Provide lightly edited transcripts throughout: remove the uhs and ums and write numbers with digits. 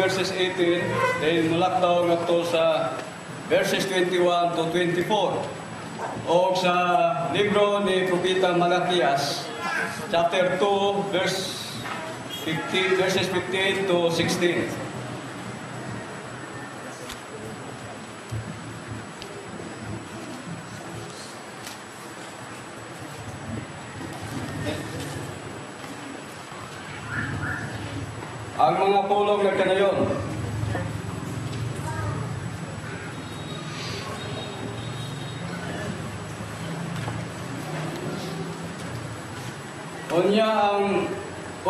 verses 18, then mulak daw nga to sa verses 21 to 24. O sa libro ni Propeta Malakias, chapter 2, verses 15 to 16. Ang mga pulong nagkanayon.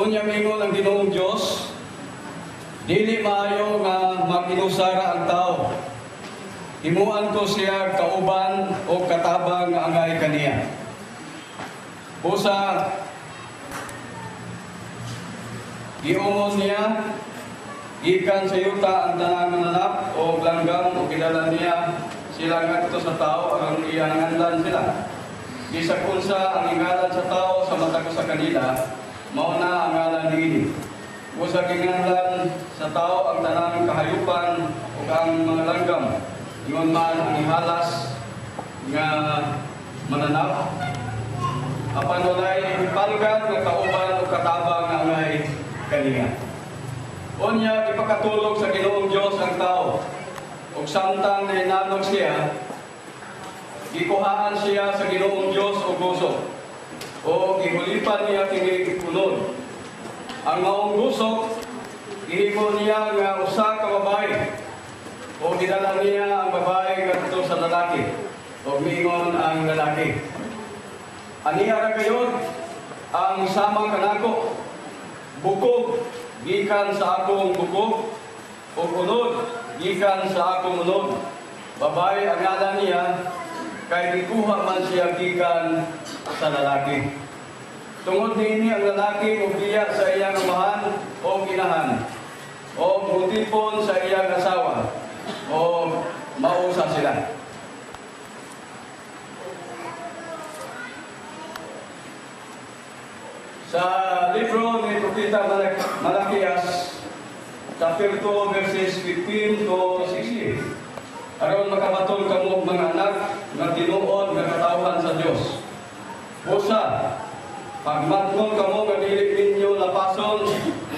Unya mingon ang Ginoong Dios, dili maayo nga maginusara ang tao. Himuan ko siya kauban o katabang nga angay kaniya. Busa giumon niya, gikan sa yuta ang tanang mananap o langgam o kilala niya sila ngadto sa tao ang iyang nganlan sila. Bisag unsa ang ingalan sa tao sa mata ko sa kanila, mao na ang ngalan niini. Busa ginganlan sa tao ang tanang kahayupan o ang mga langgam, ingon man ang ihalas nga mananap. Apan walay palgan nga kauban o katabang nga angay kaniya. Unya ipakatulog sa Ginoong Dios ang tao. Ug samtang nainanog siya, gikuhaan siya sa Ginoong Dios og guso. O gihulipan niya kini kulon. Ang maong gusok gihimo niya nga usa ka babae. O gidala niya ang babae ngadto sa lalaki. O mingon ang lalaki, aniha ra kayon ang samang kanako. Bukog gikan sa akong bukog o unod gikan sa akong unod. Babae ang ngalan niya kay gikuha man siya gikan sa lalaki. Tungod dinhi ang lalaki ubiya sa iyang amahan o inahan o mutipon sa iyang asawa o mausa sila. Sa libro ni Propeta Malakias, chapter 2, verses 15 to 16. Aron makabaton kamo mga anak nga tinuod nga katawhan sa Dios. Busa, pagmatnon kamo nga dili ninyo lapason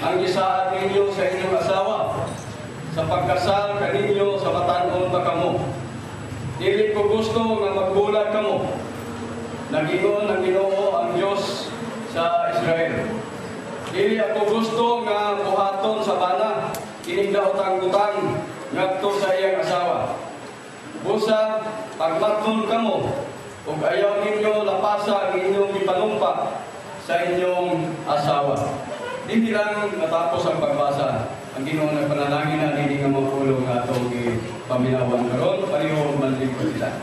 ang gisaad ninyo sa inyong asawa. Sa pagkasal kaninyo sa batan-on pa kamo. Dili ko gusto nga magbulag kamo. Nagingon ang Ginoo ang Dios sa Israel. Dili ako gusto nga buhaton sa bana kining daotang-utang ngadto sa iyang asawa. Busa pagmatnon kamo ug ayaw ninyo lapasa ang inyong ipanumpa sa inyong asawa. Dili lang natapos ang pagbasa. Ang Ginoo nagpanalangin na dili nga mapulo nga atong paminawan karon pareho manlingkod sila.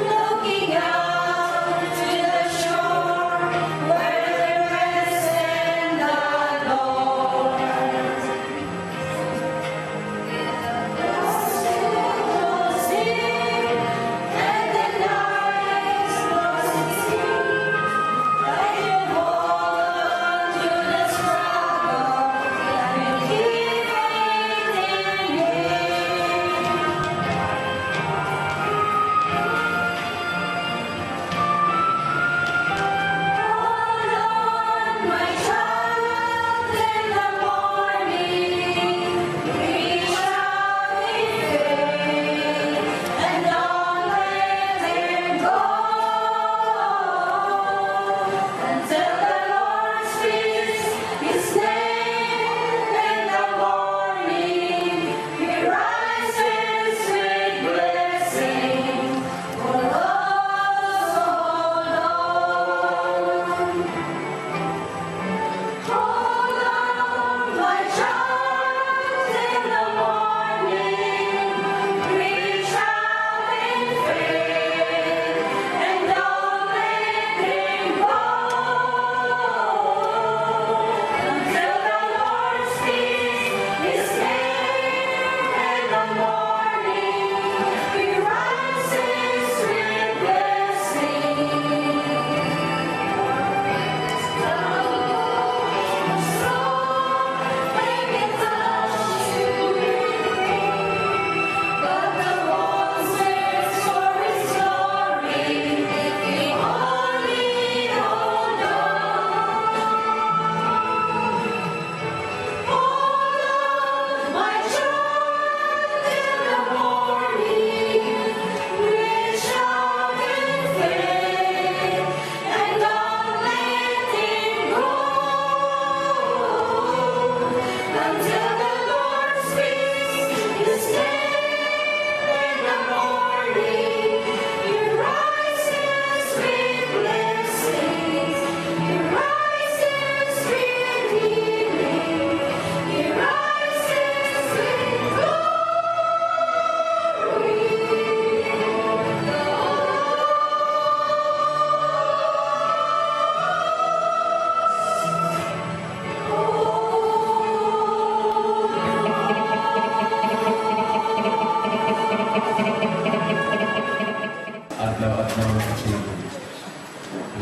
Looking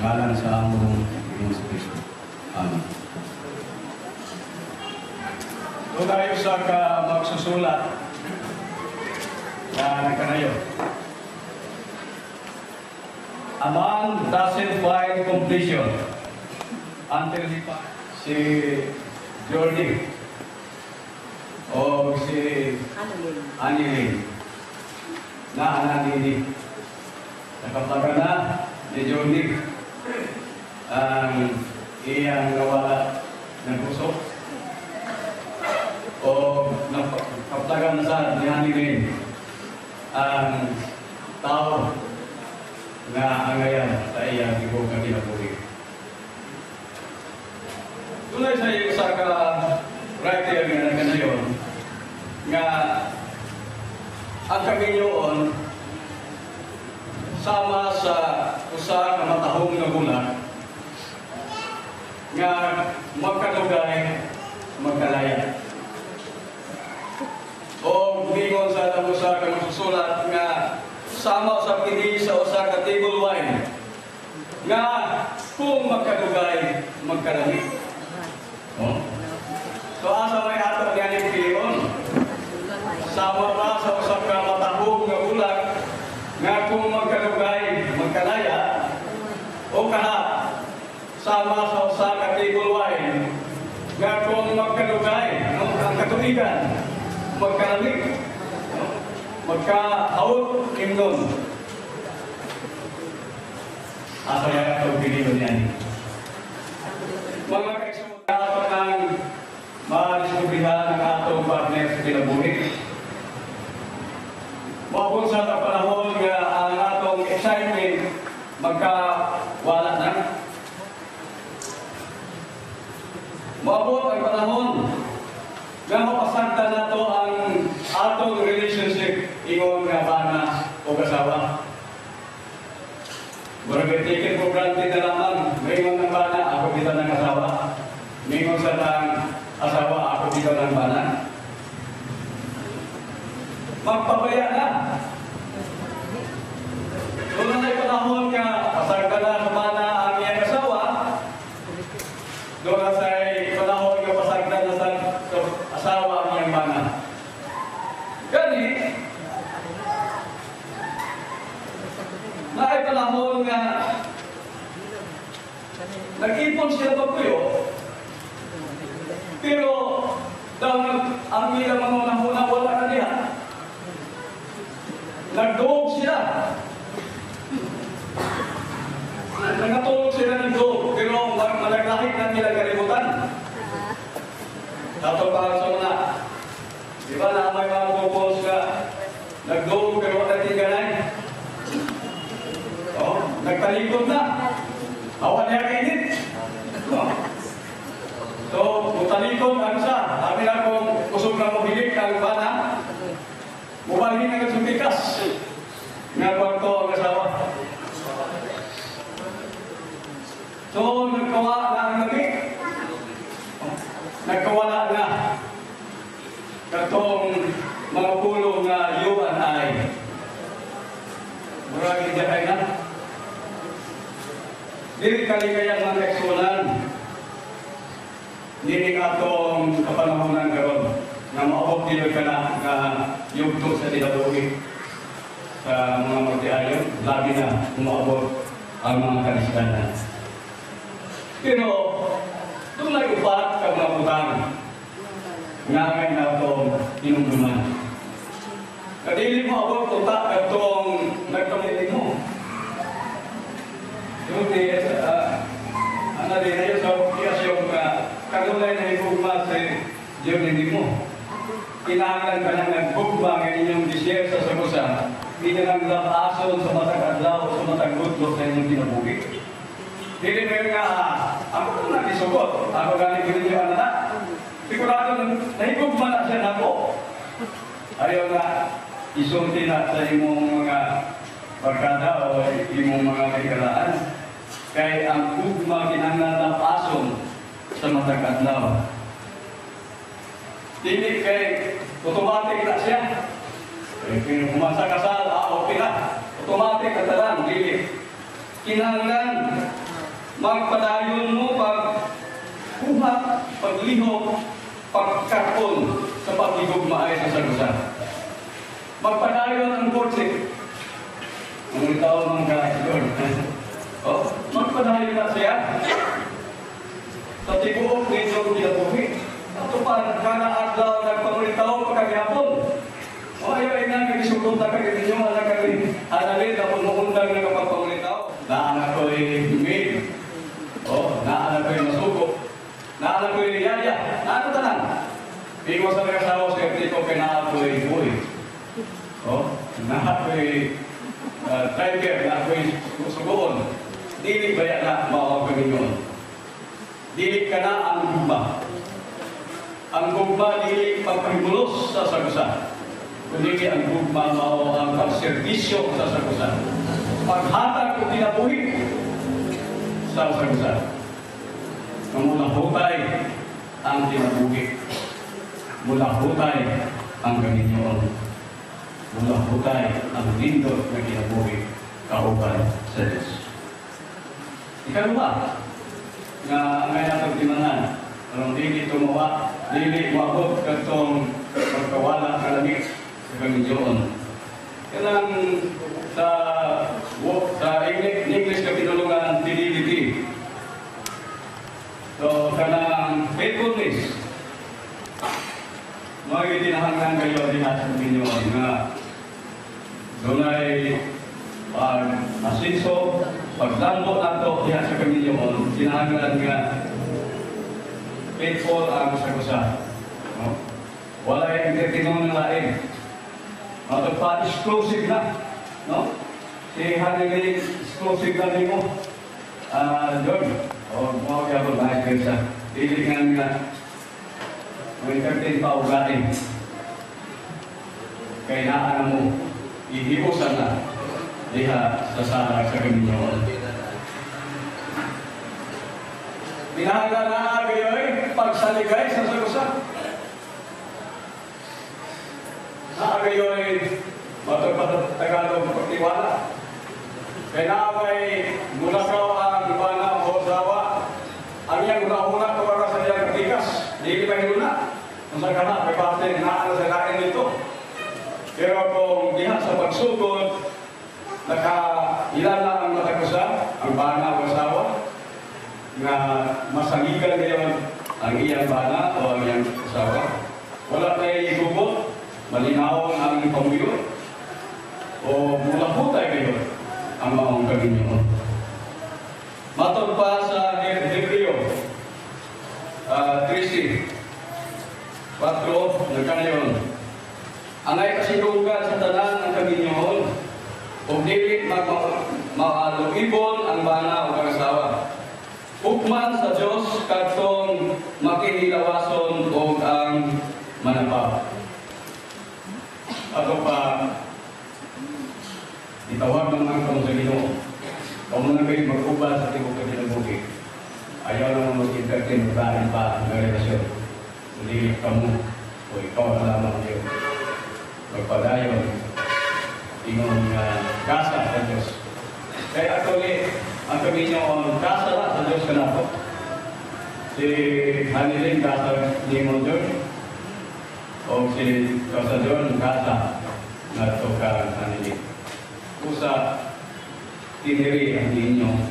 ngalan sa among Panginoon Kristo. Amen. Doon tayo sa magsusulat na nagkanayo. A man doesn't find completion until he finds si Jordi o si Anilin na ananini. Nakapagana na ni Jordi ang iyang nawala ng puso o nakapagana sa ni Anilin ang tao nga angayan sa iyang ibog na kinabuhi. Tulad sa iyo sa writer nga nagkanayon nga ang Kaginyoon sama sa usa ka matahong nga bulag nga magkadugay magkalaya. O gingon sa usa ka magsusulat nga sama sa kini sa usa ka table wine nga kung magkadugay magkalami. Oh. So asa may ato nga ning pilion? Sama ba sa usa ka matahog nga bulag nga kung magkadugay magkalaya o kaha sama sa usa ka table wine nga kung magkadugay ang katuigan magkalami. Magka-out kingdom. Asa yan ang pilihan niyan. Mga kaisunan ato ng ma-discoveryhan ang atong partner sa kinabuhi. Mabot sa panahon nga ang atong excitement magkawala na. Mabot ang panahon nga mapasagda na to ang atong relationship ingon nga bana o kasawa. Murag taken for granted na lamang, mayroon ng bana, ako dito ng kasawa. Mayroon sa tang asawa, ako dito ng bana. Magpabaya na. Doon na panahon nga, pasagda na sa bana ang iyang kasawa. Doon na sa panahon nga pasagda na sa asawa ang iyang bana. Gani, na ay panahon nga nag-ipon sila pagkuyo, pero ang ilang mga unang-una wala na niya. Nagdoog sila. Nangatulog sila ng doog, pero malaglahit na nila kalimutan. Dato para sa una. Di ba na may mga couples na nagdoog pero wala tinggalan? Oh, nagtalikod na. Awan niya kainit. Oh. So, mutalikod, ano siya? Sabi na kung usog na mobilik ng bana, mubalhin na nagsumikas. Nga kwarto ang asawa. So, nagkawala na ang gabi. Nagkawala na. Katong mga pulong na you and I. Murag ijakay na. Dili kaligayang mga kaisunan. Dili atong kapanahonan karon na maabot dito ka na yugto sa dinabuhi sa mga magtiayon, labi na umaabot ang mga kanisdanan. Pero, doon na upat ka mga putang nga ngayon na itong tinumduman. Kadili mo abot utak itong nagpamilig mo. Yung ano din na yun sa yung kagulay na ibugma sa Diyonin mo. Kinahanglan ka nang nagbugma ng inyong disyer sa sagusa. Hindi na nang lapason sa matag adlaw o sa matag gudlo sa inyong tinabuhi. Hindi mo yung ako ito na isugot. Ako galing ko ninyo anak. Sigurado nahigugma na siya na po. Ayaw na isulti na sa imong mga barkada o imong mga kaigalaan. Kaya ang gugma kinahanglan lapason sa matag adlaw. Hindi kay automatic na siya. Kaya kumasa kasal, okay na. Automatic na talang, hindi. Kinahanglan magpadayon mo pagkuha, paglihok, pagkakon sa pagigugmaay sa sagusan. Magpadayon ang kotse. Ang tao mga Lord. Oh, magpadayon na siya. Sa tibuok nito kinabuhi. Ito pa, kada adlaw nagpamulitaw pagkagihapon. O ayaw ay nga, nagisugot na kayo ninyo, anak kayo, analin na pumuundang na kapagpamulitaw. Naanak ko'y maid. O, naanak ko'y masuko. Naanak ko'y yaya. Naano tanan? Ikaw sa nagkasawa sa ko kay naanak ko'y buhay. O, naanak ko'y driver, naanak ko'y sugoon. Dili ba yan na mawag kami yun? Dili ka na ang gugma. Ang gugma dili pagpahimulos sa sagusan. Kundi ang gugma mao ang pagserbisyo sa sagusan. Paghatag o kinabuhi sa sagusan. Mula hutay ang kinabuhi. Mula hutay ang Panginoon. Mula hutay ang lindot na kinabuhi kauban sa Diyos. Ikaluwa, nga ngay natong timangan, anong dili tumawa, dili mabot katong magkawala kalamit sa Panginoon. Kanang sa English na pinulungan, fidelity. So, kanang faithfulness. Mga itinahanglan kayo din sa Panginoon nga doon ay asinso, paglambo nato diha sa Panginoon, tinahanglan nga faithful ang sagusa. No? Wala yung titinong ng lain. Ito pa, exclusive na. No? Si Hanilin, exclusive na rin mo. Lord, mga kaya ko bahit kayo sa diligan nga may 13 pa ugain. Kaya naan mo, ihiusan na diha sa sarag sa Panginoon. Binahagla na agayoy pagsaligay sa sagusa. Naagayoy Tagalog pagtiwala. Kaya naabay mulakaw ang ibana o sawa. Ang iyang una-una para sa iyang katikas. Hindi ba hinuna? Kung saan ka na, may parte na sa lain nito. Pero kung diha sa pagsugod, ilan na ang nakakusa, ang bana o asawa, nga masangigan ngayon ang iyang bana o ang iyang asawa. Wala tayo igubot, malinaw ang pamuyo, o mula po tayo ngayon ang maong Panginoon. Matod pa sa Hebreo 13, 4, nagkanayon, angay kasinungan sa tanan ng Panginoon, o dili maalugibon ang bana o asawa. Ukman sa Diyos katong makinilawason o ang manapaw. Ato pa, itawag ng mga kong sa Ginoo. Kung mga kayo mag-ubal sa tibok ka dinabugi, ayaw lang mag-entertain magkain pa ang relasyon. Hindi kamu o ikaw na lamang yun. Magpadayon, ingong kasa sa Diyos. Kaya actually, ang Panginoon, kasa na sa Diyos ka na po. Si Hanilin, kasa ni Mondor. O si Kasadyon, kasa na ito ka Hanilin. Kusa, tiniri ang inyong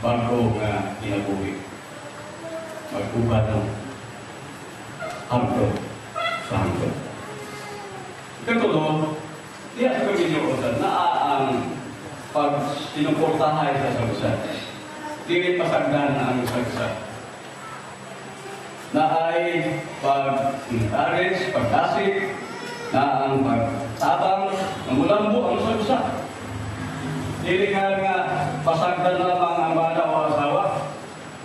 bago na kinabuhi. Magkuha ng hangdo sa hangdo. Katulo, diya sa Panginoon na ang pag-sinuportahay sa sagusan. Dili pasagdan ang sagusan. Na ay pag-encourage, pag-asik, na ang pagtabang, ang mulambo ang sagusan. Dili nga pasagdan na lamang ang bana o asawa,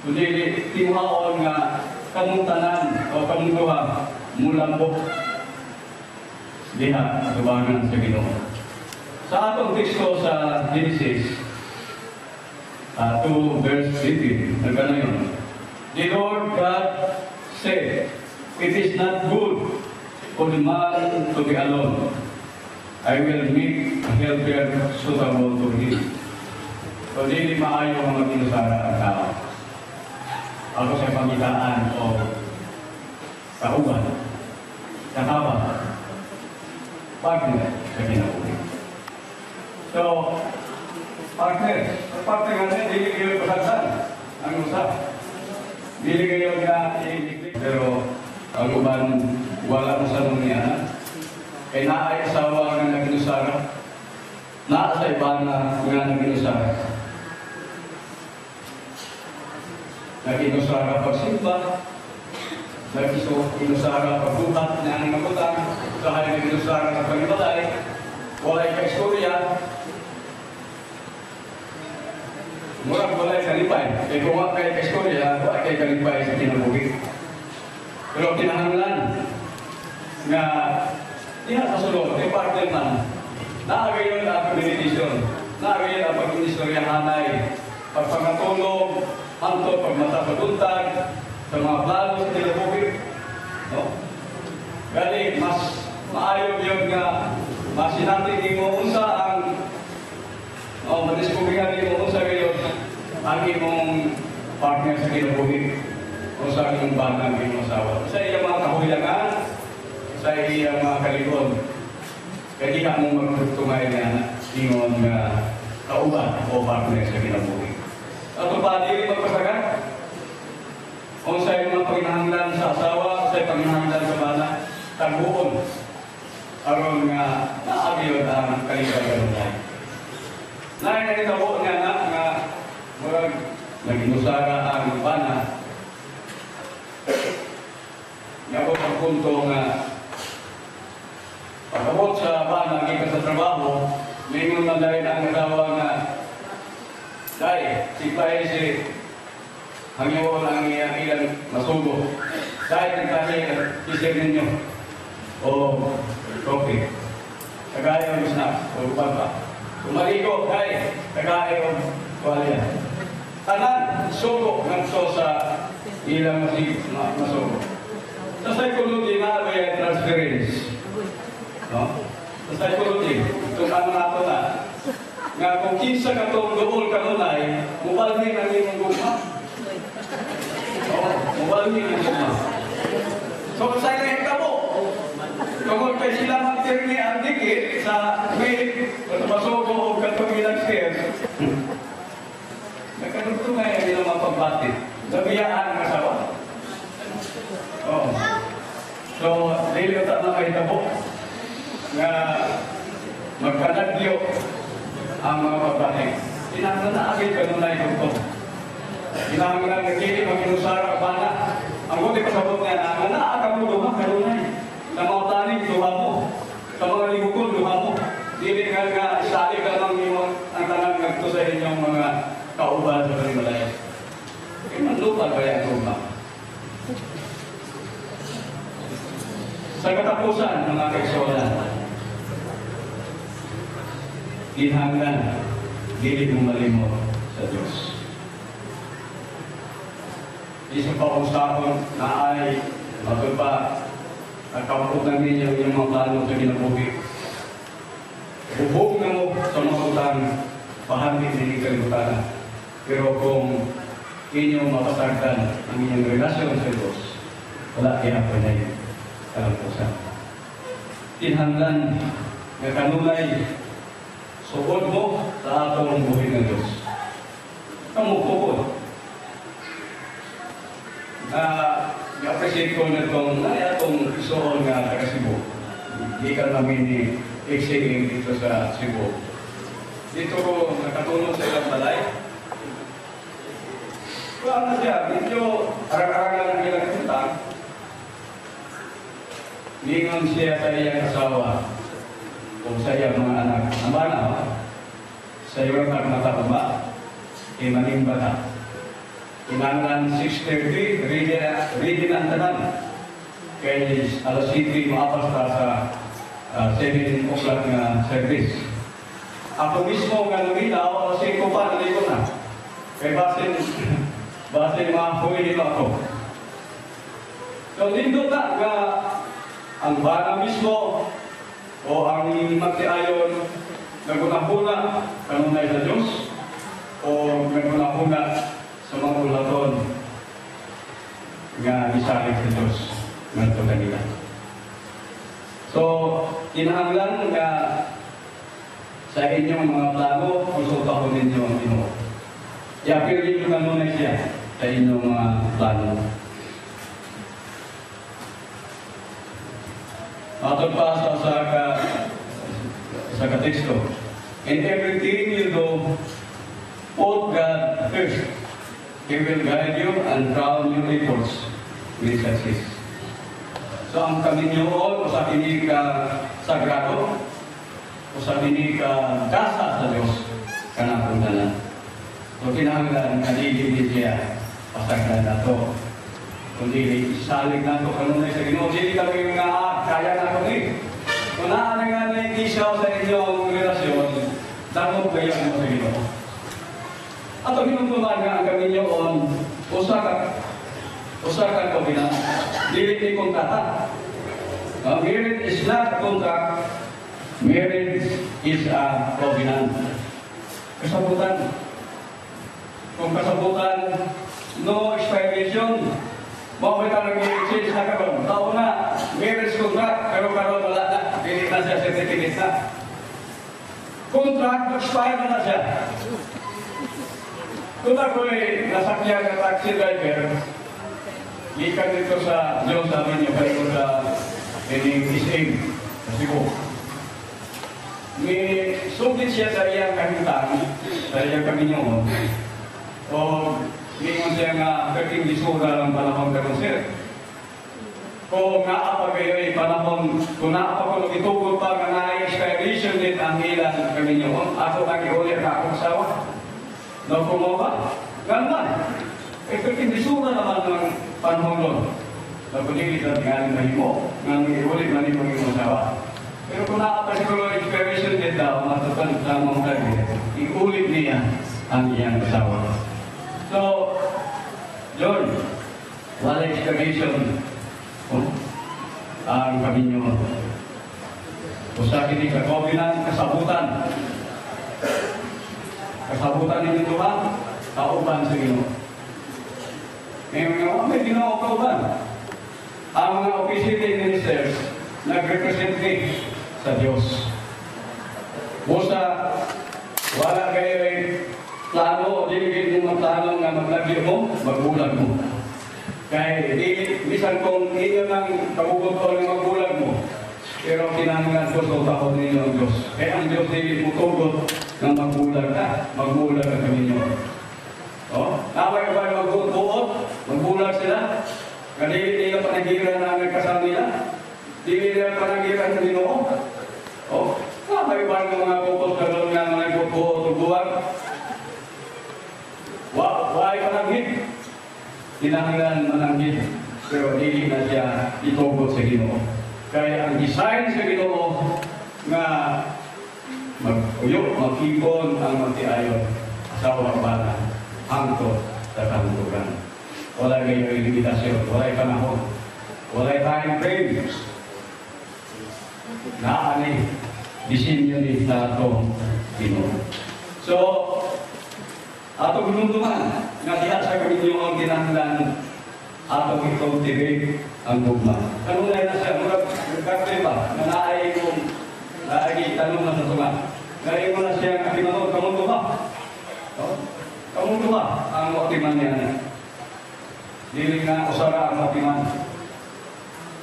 kundi tiwaon nga kamuntanan o kamuntuhan, mulambo. Diha, atubangan sa Ginoo. Sa atong teksto sa Genesis 2 verse 18, nagkano yun? The Lord God said, "It is not good for the man to be alone. I will make a helper suitable to him." So So, dili maayo ang mag-inusara ang tao. Ako sa pangitaan o kauban, kakaba, partner sa kinabuhi. So, partner nga na, dili kayo pasagsan ang usap. Dili kayo nga i-iklik. Pero, ang uban, wala mo sa niya. Kaya naay asawa nga nag-inusara. Naa sa iba na nga nag-inusara. Nag-inusara pagsimba, nag-inusara pagbuhat na ang magutang, saka nag-inusara na pag-ibalay, walay ka-istorya, murag walay kalipay. Kaya kung wala kayo ka-istorya, wala kayo kalipay sa kinabuhi. Pero kinahanglan nga diha kasulod, may partner man, naagayon ang meditation, naagayon ang pag-inistoryahanay, pagpangatulog, hantod pagmata sa buntag, sa mga plano sa kinabuhi. No? Gali, mas maayon yun nga, mas sinatin mo unsa ang madiskubrihan mo unsa ngayon ang imong partner sa kinabuhi. Unsa ang imong banang imong asawa. Sa iyang mga kahuyangan, sa iyang mga kalikod. Kaya di ka mong magtutungay na ingon nga kauban o partner sa kinabuhi. At pa, di rin magpasagat. Kung sa'yo mga panginahanglan sa asawa, sa'yo panginahanglan sa bana, tagbuon. Aron nga naagyon ang kaligayahan tayo. Nakikitabo nga murag nag-inusara ang bana. Nga po ang punto nga pagkabot sa bana, gikas sa trabaho, mingon na dahil ang nagawa nga dahil, si Paese, hangyaw ang ilang masugo. Dahil nagkahil, isip ninyo. O, trophy. Kagaya ang snack, o upal pa. Umaligo, dahil, kagaya ang tuwalya. Tanan, sugo, nagso sa ilang masugo. Sa psychology, na ba yung transference? No? Sa psychology, itong ano nato na, nga kung kinsa ka itong doon kanunay, mubalhin ang imong guma. Oo, mubalhin ang guma. So, sa ilahin ka mo, kung kay sila magtirni ang dikit sa may masugo o katumilang stairs, nagkadugtungay ang ilang mga pagbatit. Nabiyaan ang asawa. Oo. So, dili ko na kayo tabo nga magkanagyo ang mga babae. Kinahanglan na agad kanunay ito. Kinahanglan na kini mag-inusara ba na. Ang buti pasabot nga na naagam mo duha kanunay. Sa mga taning duha mo. Sa mga libukon duha mo. Dili nga isali ka lang yung ang tanang nagto sa inyong mga kauban sa kanimalaya. Kaya manlupad ba yung duha? Sa katapusan, mga kaisolan, kinahanglan, dili mo malimot sa Diyos. Isang pausapon na ay magpa nagkapot na ninyo yung mga plano sa kinabuhi. Bubog na mo sa mga utang, pahamit din kalimutan. Pero kung inyong mapasagdan ang inyong relasyon sa Diyos, wala kaya pa na yun. Kalapusan. Kinahanglan na kanunay sukod mo sa atong buhay ng Diyos. Kamu tukod. I-appreciate ko na itong isuon nga taga Cebu. Ikan namin ni XCM dito sa Cebu. Dito ko nakatulong sa ilang balay. Kung ano siya, medyo arang-arangan ang ilang utang. Lingon siya sa iyang asawa o sa iyang mga anak. Ang bana, sa iyong nagmata ba? Imanimba na. Inangan 6:30, ready na ang tanan. Kaya alas 7, maapas ta sa 7 o'clock na service. Ako mismo nga luminaw, alas 5 pa, naligo na. Kaya basin mga huwi nito ako. So, dito na nga ang bana mismo o ang magtiayon na gunahuna kanunay sa Diyos o o naguna-una sa mga ulaton nga gisalig sa Diyos ngadto kanila. So, kinahanglan nga sa inyong mga plano, konsultahon ninyo ang Ginoo. I-appeal ninyo na muna siya sa inyong mga plano. Atod pa sa kateksto. In everything you do, put God first. He will guide you and crown your efforts with success. So ang Kaminyoon, usapin ni ka sagrado, usapin ni ka dasa sa Diyos, kanapon na lang. So kinahanglan, kadili siya, pasagdan na to. Kundi isalig na to, kanunay sa Ginoo. Hindi kami nga, kaya na kami. Kung naan nga na ikisaw sa inyong relasyon, damo kayo mo sa Ginoo. At ang hinuntunan nga ang Kaminyoon, usakan ko bilang dili ni kontrata. Marriage is not a contract. Marriage is a covenant. Kasabutan. Kung kasabutan, no expiration. Mauwi ka nag-exchange na karon. Tao na, marriage contract, pero karon wala na. Hindi na siya certificate na. Contract, expire na siya. Kung ako'y nasakyan ng taxi driver, ikan dito sa Diyos namin yung kayo sa ising kasi ko. May sumit siya sa iyang kahintang, sa iyang Kaminyoon, o mingon siya nga kaking disura ng panahon ka sir. Kung naapa kayo ay panahon, kung naapa ko itugod pa nga na-expiration din ang ilang Kaminyoon, ako ang iulit na akong sawa. No, kung mo ba? Ganda. Kaking disura naman ng panahon doon. Napunigit at galing na himo, nang iulit na himo yung masawa. Pero kung nakapag siguro expiration din daw, matutan sa mga kagaya, iulit niya ang iyang masawa. So, John, wala expiration ang Kaminyoon. Usakin ni kakobinan, kasabutan. Kasabutan ninyo ito ba? Kauban sa Ginoo. Ngayon, may Ginoo kauban. Ang mga officiating ministers nag-represent sa Diyos. Busa, wala kayo plano o diligid yung mga plano nga maglagyo mo, magbulag mo. Kaya minsan kung iyo ng kabubuto ng magbulag mo, pero kinahanglan ko sa takot ninyo ang Diyos. Kaya ang Diyos hindi mo tugot na magbulag ka, magbulag ka kami nyo. Naway ka ba magbuot, magbulag sila? Kadili nila panagiran na nagkasama nila. Dili nila panagiran sa Ginoo. May ba ng mga kupos na doon nga mga kupo-tubuan? Why panagid? Kinahanglan mananggid. Pero dili na siya itugot sa Ginoo. Kaya ang design sa Ginoo nga mag-uyok, mag-ipon ang magtiayon sa wabanan, hangtod sa kalutugan. Wala kayo limitasyon, wala panahon, wala time frame. Naani, disenyo ni Tato Ginoo. So, ato ginunduman, nga diha sa Kaminyoon kinahanglan ato itong tirig ang gugma. Kanunay na siya, magkakli ba, na naay kong tanong na sa tunga. Ngayon mo na siya katinanong, kamundo ba? Kamundo ba ang optiman niya? Dili nga usara ang optiman.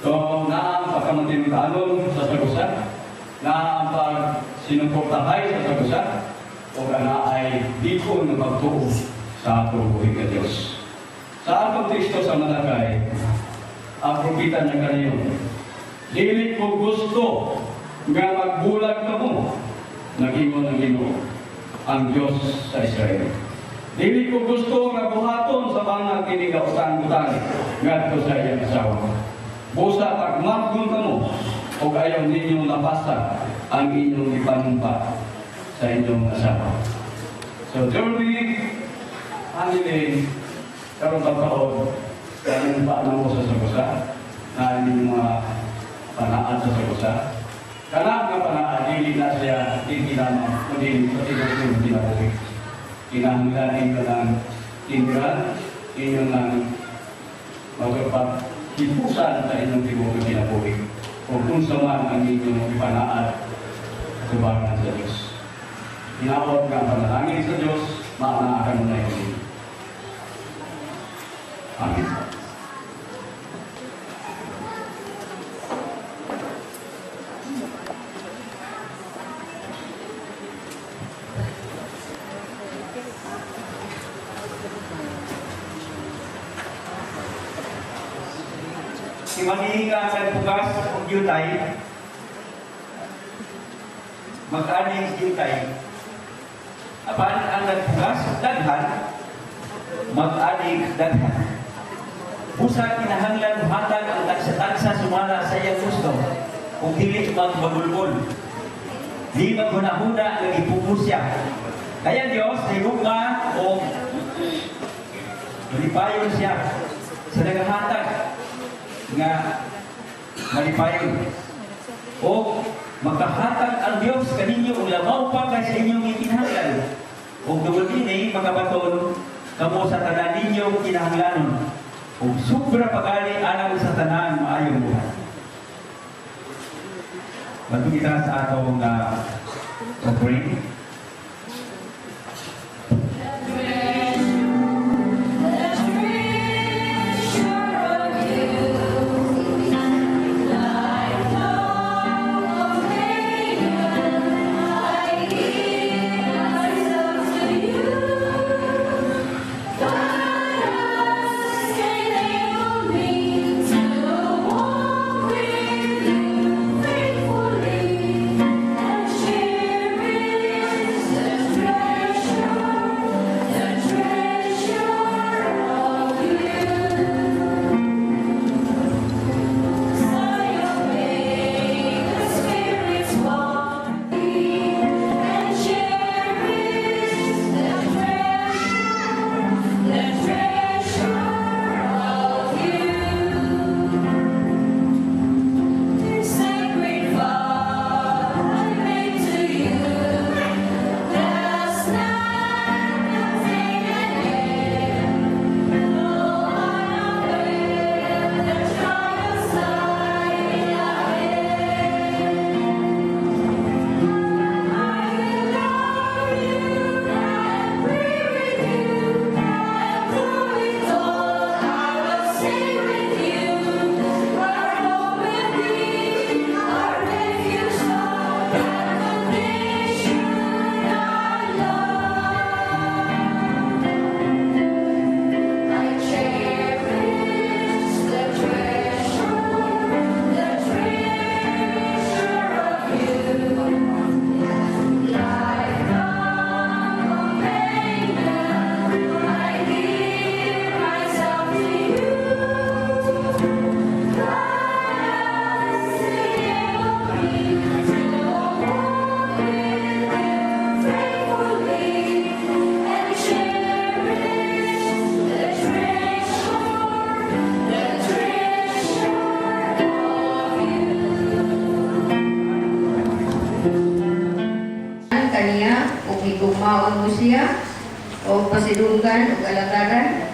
So, naang pagkamantinutanon sa sagusan, naang pagsinuportahay sa sagusan, o na ay dikon na pagtuo sa atong buhay ka Diyos. Sa atong teksto sa Malakay, ang propita niya kaniyo, dili ko gusto nga magbulag ka mo, nag-ingon ng Ginoo ang Diyos sa Israel. Dili ko gusto nga buhaton sa mga kinigautang-utang ngadto sa iyang asawa. Busa pagmatgon ka mo, o ayaw ninyong napasa ang inyong ipanumpa sa inyong asawa. So, Jordi, Anilin, karon pagkaon, kanang pa na mo sa sagusa, na inyong mga panaan sa sagusa. Kanang nga panaan, dili na siya, hindi naman, kundi pati na siya, hindi na kinahanglan ninyo ng tingran, inyo ng magpapaghipusan sa inyong tibok na kinabuhi. O kung saan ang inyong ipanaad subagan sa Diyos. Inaawag nga panalangin sa Diyos, maanaakan mo na yun. Amen. Iwanihinga sa bukas o yutay, mag-aning yutay. Apan ang nagbukas, daghan, mag-aning daghan. Busa kinahanglan hatag ang tagsa-tagsa sumala sa iyang gusto, kung dili magbagulbol. Di maghuna-huna ng ipupusya. Kaya Diyos, nilunga o malipayon siya sa nagahatag nga malipayon. O magkahatag ang Diyos kaninyo o lamaw pa kay sa inyong ikinahanglan. O duwag ini magabaton kamo sa tanan ninyo kinahanglanon. O sobra pagali alang sa tanan maayong buhay. Bago kita sa atong offering. Igugmaon mo siya o pasidunggan o kalataran.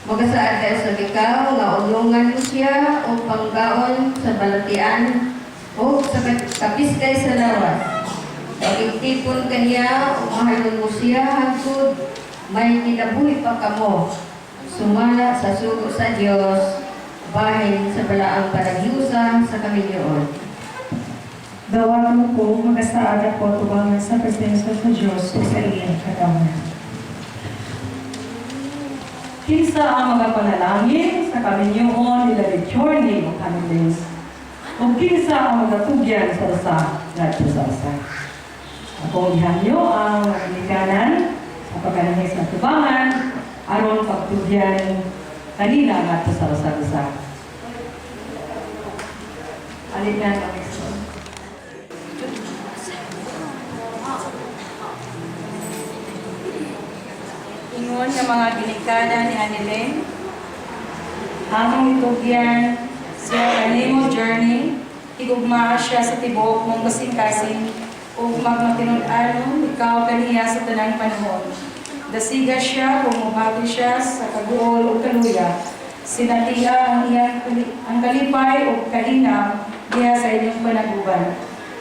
Magasaad kayo sa ikaw nga ulungan mo siya o panggaon sa balatian o sa kapiskay sa lawas. Pagigtipon kaniya o mahalon mo siya hangtod may kinabuhi pa kamo. Sumala sa sugo sa Diyos, bahin sa balaang paragyusa sa kaminyoon. Dawagan mo po, magasaad po tubangan sa presensya sa Diyos o sa iyong katawan. Kinsa ang mga panalangin sa kaminyoon nila Richorny o Canilins, o kinsa ang mga tugyan sa usa na sa usa. Akong ihanyo ang maginikanan sa pagkanahis na tubangan aron pagtugyan kanila nga sa usa. Alin na ang ingon nga mga ginikanan ni Anilen, among itugyan sa kanimo journey, igugmaa siya sa tibuok mong kasing-kasing ug magmatinud-anon ikaw kaniya sa tanang panahon. dasiga siya, bumabati siya sa kaguol o kaluya. Sinatiya ang kalipay o kahinam diha sa inyong panaguban.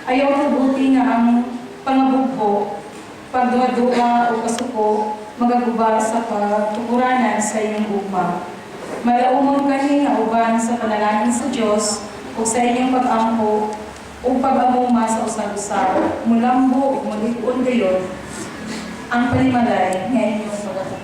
Ayaw mabuti nga ang pangabugbo, pagduwa-duwa o kasuko, magaguba sa pagtukuranan sa inyong gugma. Malaumon kani nga uban sa panalangin sa Dios o sa inyong pag-ampo o pag-amuma sa usab-usab, mulambo o mulikon gayon ang panimalay nga inyong pagatuturan.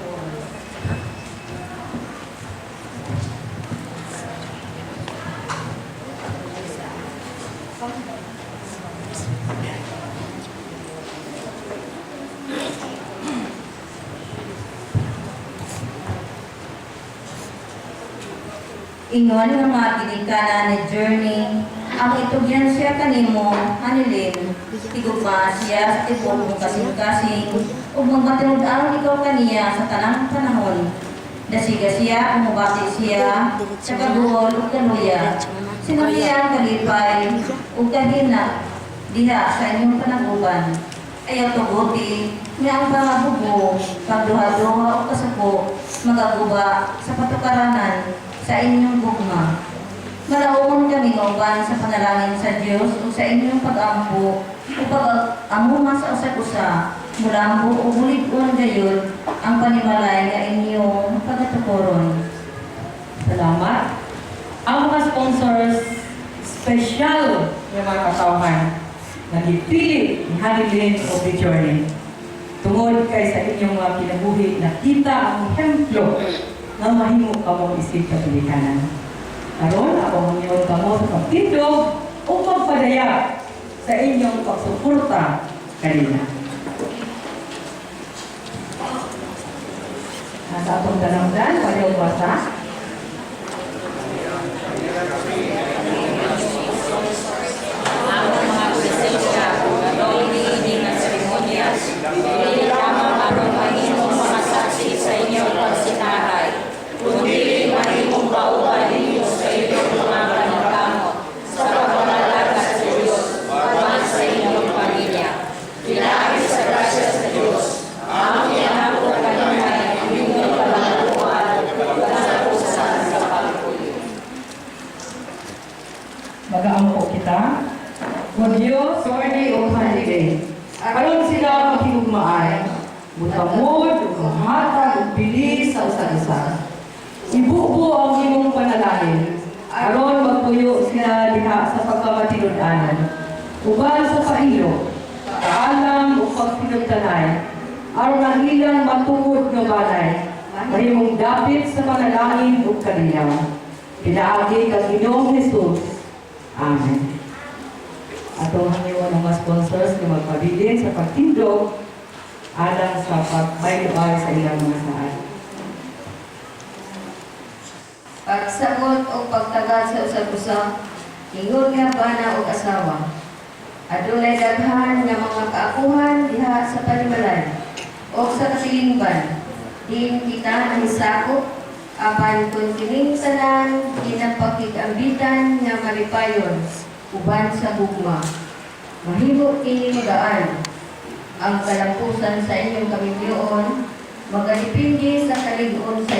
Ingon nga mga ginikanan ni Journey, ang itugyan siya kanimo, anilin, tigugma siya sa tibok mong kasing-kasing, ug magmatinud-aron ikaw kaniya sa tanang panahon. Dasiga siya, umubati siya, sa kaguol ug kaluya. Sinuriya ang kalipay, ug kahina, diha sa inyong panaguban. Ayaw tuguti, nga ang pangabubo, pagduha-duha o kasako, magaguba sa patukaranan, sa inyong gugma. Malaumon kami kauban sa panalangin sa Diyos o sa inyong pag-ampo o pag-amuma sa usag-usa, mulambo o bulig-on gayon ang panimalay nga inyong pagatukoron. Salamat. Ang mga sponsors, special yung mga katauhan, nagipili ni Hanilin of the Journey. Tungod kay sa inyong mga kinabuhi, nakita ang hemplo nga mahimo ka mong isip kapilikanan. Karon ako mangyod ka mo sa pagtindog o pagpadaya sa inyong pagsuporta kanina. Nasa atong dalamdan, pareho basa. Mag-aampo kita. O Diyos, Journey o Hanilin. Aron sila makihugmaan, mutamod, maghatag, ug bilis sa usa-usa. Ibubo ang imong panalangin. Aron magpuyo sila diha sa pagkamatinud-anan. Uban sa pailo, kaalam o pagpinugtanay. Aron ang ilang matungod nga balay. Mahimong dapit sa panalangin ug kalinaw. Pinaagi kang Ginoong Hesus. Amen. Atong hangiwan ng mga sponsors na magpabilin sa pagtindog alang sa pagbayloay sa ilang mga saan. Pagsagot o pagtagad sa usag-usa, ingon nga bana o asawa. Adunay daghan nga mga kaakuhan diha sa panimalay o sa kasilingban. Din kita ang sakop apan kung kining tanan ginapakig-ambitan nga maripayon uban sa gugma. Mahimo kini magaan. Ang kalampusan sa inyong kamilyoon magalipindi sa kalig-on sa